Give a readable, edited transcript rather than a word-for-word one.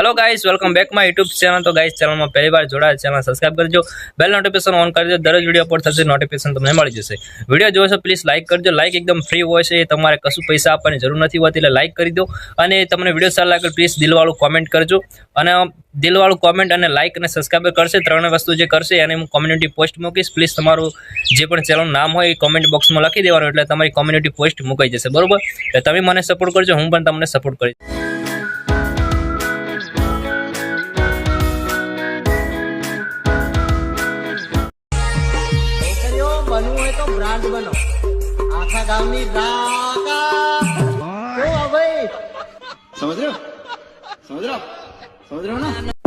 Hello guys, welcome back my YouTube channel. तो guys channel में पहली बार जोड़ा चैनल सब्सक्राइब करजो, बेल नोटिफिकेशन ऑन कर दो। दररोज वीडियो अपलोड थશે नोटिफिकेशन તમને મળી જશે। વિડિયો જોવો છો પ્લીઝ લાઈક કરજો। લાઈક એકદમ ફ્રી હોય છે, તમારે કશું પૈસા આપવાની જરૂર નથી હોતી, એટલે લાઈક કરી દો। અને તમને વિડિયો સારો લાગે પ્લીઝ દિલવાળું કોમેન્ટ કરજો। અને દિલવાળું કોમેન્ટ અને લાઈક અને સબસ્ક્રાઇબ કરશે, ત્રણ વસ્તુ જે કરશે એને હું કોમ્યુનિટી પોસ્ટ મૂકીશ। પ્લીઝ તમારું જે પણ ચેનલનું નામ હોય એ કોમેન્ટ બોક્સમાં લખી દેવાનું, એટલે તમારી કોમ્યુનિટી પોસ્ટ મુકાઈ જશે, બરોબર? એટલે તમે મને સપોર્ટ કરજો, હું પણ તમને સપોર્ટ કરીશ। बनू है तो ब्रांड बनो, आखा गांव नी राका। ओ भाई समझ रहे हो ना?